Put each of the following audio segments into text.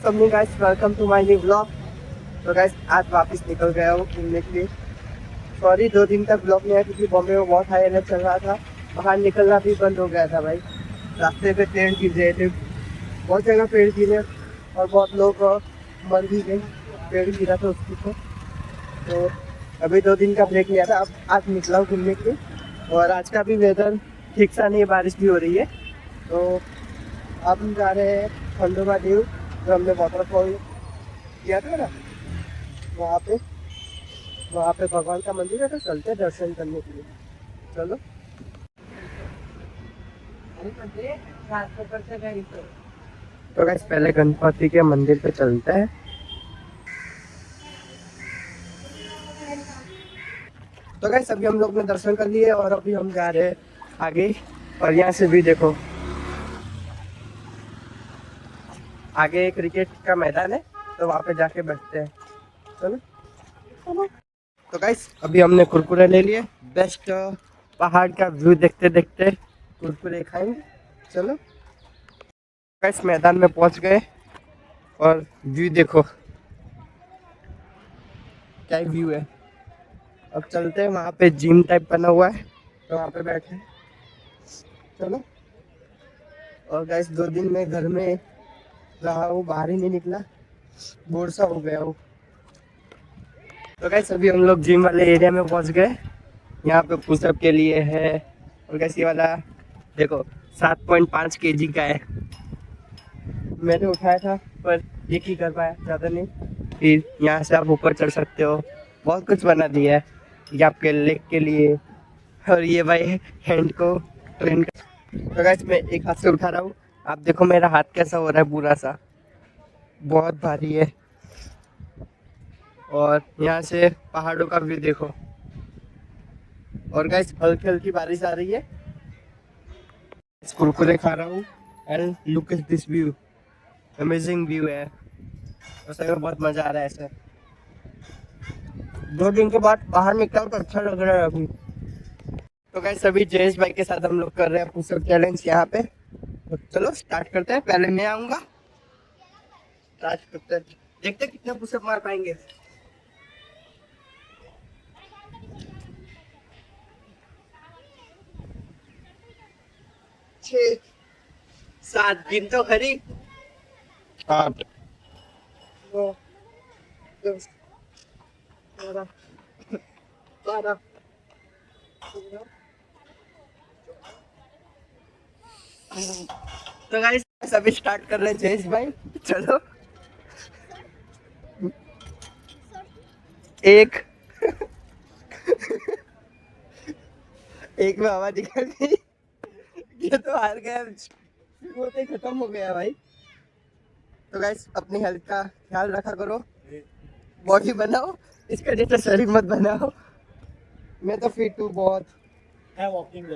सबने guys welcome to my new blog. तो guys आज वापस निकल गया हूँ घूमने के लिए। सॉरी 2 दिन तक ब्लॉग नहीं आया क्योंकि बॉम्बे में बहुत हाई अलर्ट चल रहा था। बाहर निकलना भी बंद हो गया था भाई। रास्ते पे पेड़ गिर रहे थे, बहुत जगह पेड़ गिरे और बहुत लोग मर भी गए। पेड़ गिरा था उसके ऊपर। तो अभी 2 दिन का ब्रेक लिया था, अब आज निकला हूँ घूमने के लिए। और आज का भी वेदर ठीक सा नहीं है, बारिश भी हो रही है। तो अब हम जा रहे हैं खंडोबा देव, जो हमने वाटरफॉल किया था ना, वहाँ पे भगवान का मंदिर है। तो चलते हैं दर्शन करने के लिए, चलो। तो गाइस पहले गणपति के मंदिर पे चलते हैं। तो गाइस अभी हम लोग ने दर्शन कर लिए और अभी हम जा रहे हैं आगे। और यहाँ से भी देखो, आगे क्रिकेट का मैदान है, तो वहाँ पे जाके बैठते हैं, चलो। तो गाइस अभी हमने कुरकुरे ले लिए। बेस्ट पहाड़ का व्यू देखते देखते कुरकुरे खाएंगे, चलो। गाइस मैदान में पहुंच गए और व्यू देखो, क्या व्यू है। अब चलते हैं, वहाँ पे जिम टाइप बना हुआ है, तो वहाँ पे बैठे हैं, चलो। और गाइस 2 दिन में घर में रहा हूँ, बाहर ही नहीं निकला, बोर सा हो गया हूँ। तो गाइस अभी हम लोग जिम वाले एरिया में पहुंच गए। यहाँ पे पुशअप के लिए है। और गाइस ये वाला देखो 7.5 kg का है। मैंने उठाया था पर एक ही कर पाया, ज़्यादा नहीं। फिर यहाँ से आप ऊपर चढ़ सकते हो, बहुत कुछ बना दिया है ये आपके लेग के लिए। और ये भाई हैंड को ट्रेन कर। तो गाइस मैं एक हाथ से उठा रहा हूँ, आप देखो मेरा हाथ कैसा हो रहा है, पूरा सा बहुत भारी है। और यहाँ से पहाड़ों का व्यू देखो। और गाइस हल्की हल्की बारिश आ रही है। कुरकुरे खा रहा हूँ and look at this view, amazing view है। तो सही में बहुत मजा आ रहा है ऐसे। 2 दिन के बाद बाहर निकला तो अच्छा लग रहा है अभी। तो गाइस अभी जयेश भाई के साथ हम लोग कर रहे हैं पुशअप चैलेंज यहाँ पे। तो चलो स्टार्ट करते हैं, पहले मैं आऊंगा, स्टार्ट करते हैं, देखते हैं कितने पुशअप मार पाएंगे। 6 7 दिन तो खरी। 8 9 10 11 12 तो गाइस अभी स्टार्ट कर रहे हैं जयेश भाई, चलो। एक एक में हवा निकल गई, ये तो हार गया, वो तो खत्म हो गया भाई। तो गाइस अपनी हेल्थ का ख्याल रखा करो, बॉडी बनाओ, इसका जैसा शरीर मत बनाओ। मैं तो फिट हूँ बहुत है, वॉकिंग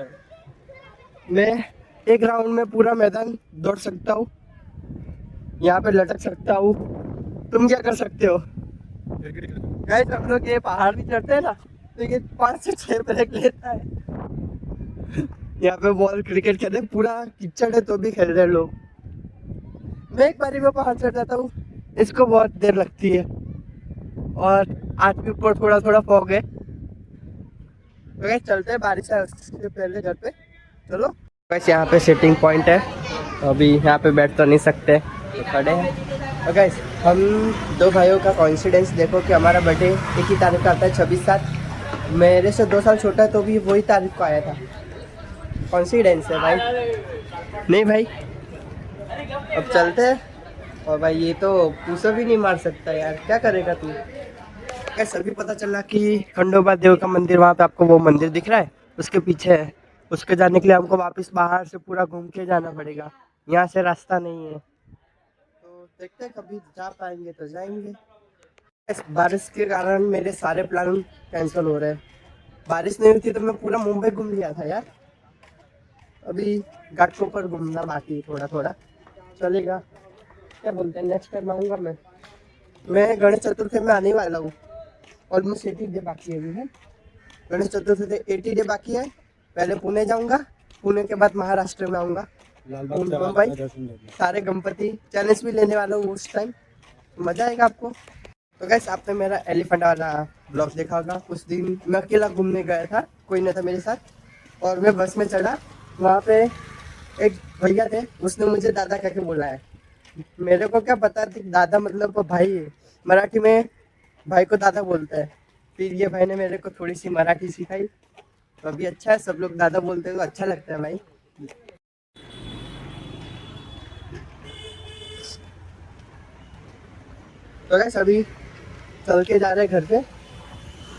मैं एक राउंड में पूरा मैदान दौड़ सकता हूँ, यहाँ पे लटक सकता हूँ। तुम क्या कर सकते हो? गाइस हम लोग ये पहाड़ भी चढ़ते हैं ना, तो ये 5 से 6 ब्रेक लेता है। यहाँ पे बॉल क्रिकेट खेलते हैं, पूरा कीचड़ है तो भी खेल रहे हैं लोग। मैं एक बारी में पहाड़ चढ़ जाता हूँ, इसको बहुत देर लगती है। और आज भी ऊपर थोड़ा थोड़ा फॉग है। तो गाइस चलते हैं, बारिश से पहले घर पे, चलो। गाइस यहाँ पे सेटिंग पॉइंट है, अभी यहाँ पे बैठ तो नहीं सकते, तो खड़े हैं। तो गाइस हम 2 भाइयों का कोइंसिडेंस देखो कि हमारा बर्थडे एक ही तारीख का आता है, 26/7। मेरे से 2 साल छोटा है तो भी वही तारीख को आया था। कॉन्सिडेंस है भाई, नहीं भाई। अब चलते हैं। और भाई ये तो पुशअप भी नहीं मार सकता यार, क्या करेगा तू? कैसे अभी पता चला कि खंडोबा देव का मंदिर, वहाँ पे आपको वो मंदिर दिख रहा है, उसके पीछे है। उसके जाने के लिए हमको वापस बाहर से पूरा घूम के जाना पड़ेगा, यहाँ से रास्ता नहीं है। तो देखते हैं कभी जा पाएंगे तो जाएंगे। इस बारिश के कारण मेरे सारे प्लान कैंसिल हो रहे हैं। बारिश नहीं होती तो मैं पूरा मुंबई घूम लिया था यार। अभी घाटों पर घूमना बाकी, थोड़ा थोड़ा चलेगा। क्या बोलते हैं, नेक्स्ट टाइम आऊँगा मैं गणेश चतुर्थी में आने वाला हूँ। ऑलमोस्ट 80 डे बाकी है अभी है, गणेश चतुर्थी से 80 डे बाकी है। पहले पुणे जाऊँगा, पुणे के बाद महाराष्ट्र में आऊँगा, मुंबई सारे गणपति चैलेंज भी लेने वाला हूँ उस टाइम, मजा आएगा आपको। तो गाइस आपने मेरा एलिफेंट वाला ब्लॉग देखा होगा। उस दिन मैं अकेला घूमने गया था, कोई नहीं था मेरे साथ, और मैं बस में चढ़ा, वहाँ पे एक भैया थे, उसने मुझे दादा कह के बुलाया। मेरे को क्या पता थी दादा मतलब भाई है, मराठी में भाई को दादा बोलता है। फिर ये भाई ने मेरे को थोड़ी सी मराठी सिखाई, तो अभी अच्छा है, सब लोग दादा बोलते हैं तो अच्छा लगता है भाई। तो गाइस अभी चल के जा रहे हैं घर पे,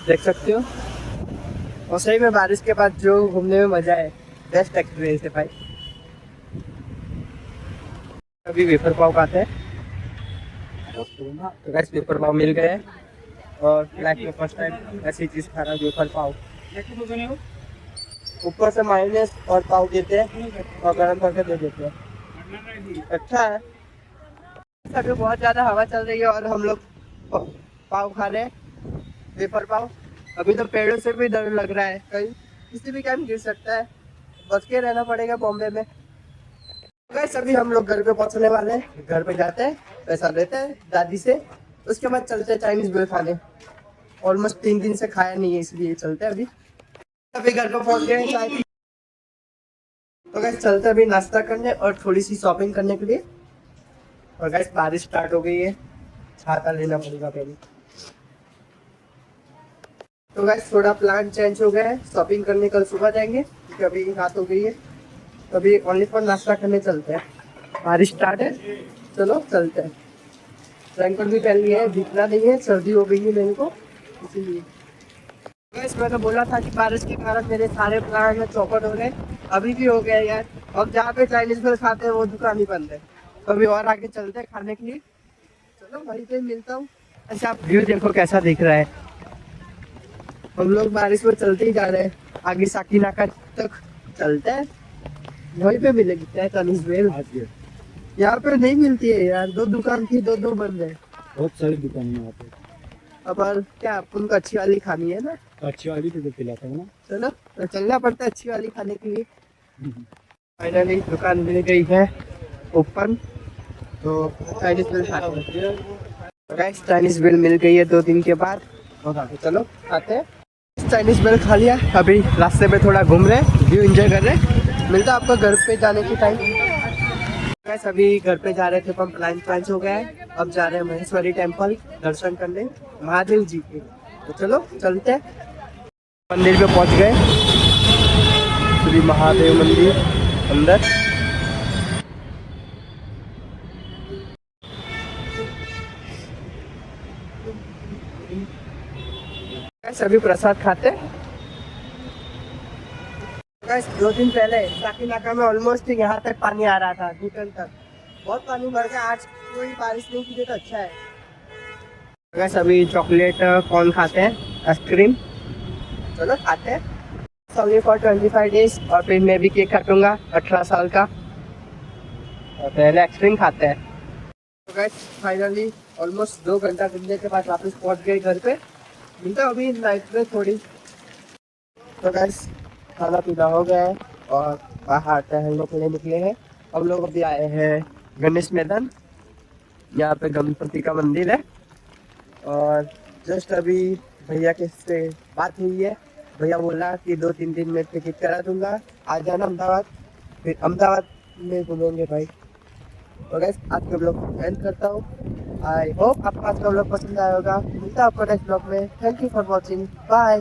देख सकते हो। और सही में बारिश के बाद जो घूमने में मजा है, बेस्ट एक्सपीरियंस है भाई। अभी वेफर पाव खाते हैं। तो गाइस वेफर पाव मिल गए और लाइफ में फर्स्ट टाइम ऐसी चीज खा रहा हूँ, वेफर पाव। ऊपर से मायोनेज और पाव देते हैं और गर्म करके दे देते हैं, अच्छा है। अभी बहुत ज्यादा हवा चल रही है और हम लोग पाव खा रहे हैं, वेफर पाव। अभी तो पेड़ों से भी डर लग रहा है, कहीं किसी भी टाइम गिर सकता है, बच के रहना पड़ेगा बॉम्बे में। गाइस अभी हम लोग घर पे पहुंचने वाले हैं, घर पे जाते हैं, पैसा लेते हैं दादी से, उसके बाद चलते हैं चाइनीज भेल खाने। ऑलमोस्ट 3 दिन से खाया नहीं है, इसलिए चलते हैं अभी। अभी घर पे पहुंच गए चाय। तो गाइस चलते अभी नाश्ता करने और थोड़ी सी शॉपिंग करने के लिए। और गाइस बारिश स्टार्ट हो गई है, छाता लेना पड़ेगा पहले। तो गाइस थोड़ा प्लान चेंज हो गया है, शॉपिंग करने कल सुबह जाएंगे क्योंकि अभी रात हो गई है। तो अभी ओनली फॉर नाश्ता करने चलते हैं, बारिश स्टार्ट है, चलो चलते हैं। रेनकोट भी पहन लिया है, भीगना नहीं है, सर्दी हो गई है मेरे को इसीलिए। गाइस मैंने बोला था कि बारिश के कारण मेरे सारे प्लान में चौपट हो गए, अभी भी हो गए यार। अब जहाँ पे चाइनीज भेल खाते हैं वो दुकान ही बंद है, तो अभी और आगे चलते हैं खाने के लिए। चलो वहीं पे मिलता हूँ। अच्छा आप व्यू देखो कैसा दिख रहा है, हम लोग बारिश में चलते ही जा रहे हैं, आगे साकीनाका तक चलते हैं, वहीं पे मिलेगी क्या चाइनीज भेल। यहाँ पे नहीं मिलती है यार, 2 दुकान थी, 2 बंद है। बहुत सारी दुकान है यहाँ पे। अब क्या उनको अच्छी वाली खानी है ना, अच्छी वाली तो खिलाता है ना। चलो तो चलना पड़ता है अच्छी वाली खाने के लिए। फाइनली दुकान मिल गई है ओपन, तो चाइनीज भेल खाते हैं। गाइस चाइनीज भेल मिल गई है 2 दिन के बाद, तो चलो खाते हैं। चाइनीज भेल खा लिया, अभी रास्ते में थोड़ा घूम रहे हैं, व्यू एंजॉय कर रहे हैं। मिलता है आपको घर पे जाने की टाइम। गाइस अभी घर पे जा रहे थे, हम प्लान चेंज हो गया है, अब जा रहे हैं महेश्वरी टेम्पल दर्शन करने महादेव जी के। तो चलो चलते हैं, मंदिर पे पहुंच गए, श्री महादेव मंदिर अंदर। सभी प्रसाद खाते। गाइस 2 दिन पहले साकीनाका में ऑलमोस्ट यहाँ तक पानी आ रहा था, घुटन तक, बहुत पानी भर गया। आज कोई बारिश नहीं की तो अच्छा है। गाइस अभी चॉकलेट कॉर्न खाते हैं, आइसक्रीम, चलो खाते हैं। सॉरी फॉर 25 डेज, और फिर मैं भी केक काटूंगा 18 साल का, और पहले आइसक्रीम खाते हैं। तो गाइस फाइनली ऑलमोस्ट 2 घंटा घूमने के बाद वापस पहुंच गए घर पे, मिलता अभी नाइट में थोड़ी। तो गाइस खाना पीना हो गया है और बाहर टहलने के लिए निकले हैं। हम लोग अभी आए हैं गणेश मैदान, यहाँ पे गणपति का मंदिर है। और जस्ट अभी भैया के से बात हुई है, भैया बोला कि 2-3 दिन में टिकट करा दूंगा, आ जाना अहमदाबाद, फिर अहमदाबाद में घूमेंगे भाई। तो गाइस आज के ब्लॉग एंड करता हूँ। आई होप आपको आज का ब्लॉग पसंद आया होगा। मिलता है आपको नेक्स्ट ब्लॉग में। Thank you for watching, bye.